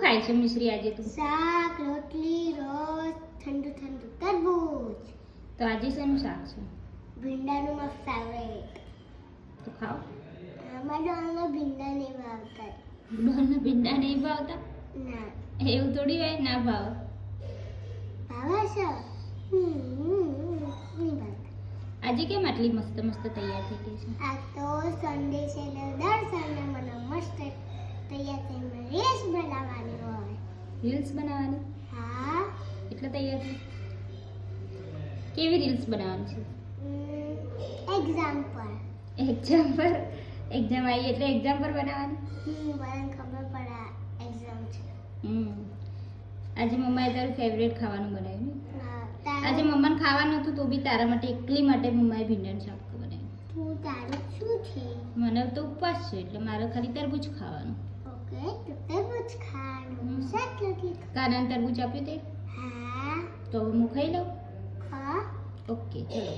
ખાય છે મિશ્રી આજે તું? શાક, રોટલી, રોટ, ઠંડુ ઠંડુ તરબૂચ. તો આજે શેનું શાક છે? ભીંડાનું મારું ફેવરેટ. તો ખાઓ. અમારા ભીંડા નહીં ભાવતા. ડોલના ભીંડા નહીં ભાવતા? ના. એવું થોડી હોય ના ભાવ. ભાવે છે? નહીં ભાવતા. આજે કેમ આટલી મસ્ત મસ્ત તૈયાર થઈ ગઈ છે? આ તો સન્ડે છે એટલે દર સન્ડે મને મસ્ત તૈયાર થઈને રીલ્સ બનાવવાની હોય. રીલ્સ બનાવવાની? હા. એટલે તૈયાર થઈ? કેવી રીલ્સ બનાવવાની છે? એક્ઝામ્પલ. એક્ઝામ પર? એક્ઝામ આવી એટલે એક્ઝામ પર બનાવવાની? બધાને ખબર પડે એક્ઝામ છે. આજે મમ્માએ તારું ફેવરેટ ખાવાનું બનાવ્યું ને? હા, આજે મમ્માને ખાવાનું હતું તો બી તારા માટે એકલી માટે મમ્માએ ભીંડાનું શાક બનાવ્યું. તું તારું શું છે? મને તો ઉપવાસ છે એટલે મારે ખાલી તરબૂચ ખાવાનું. ઓકે, તો તરબૂચ ખાવાનું. શાક નથી. કાનાને તરબૂચ આપ્યું તે? હા. તો હવે હું ખાઈ લઉં? ખા. ઓકે ચલો.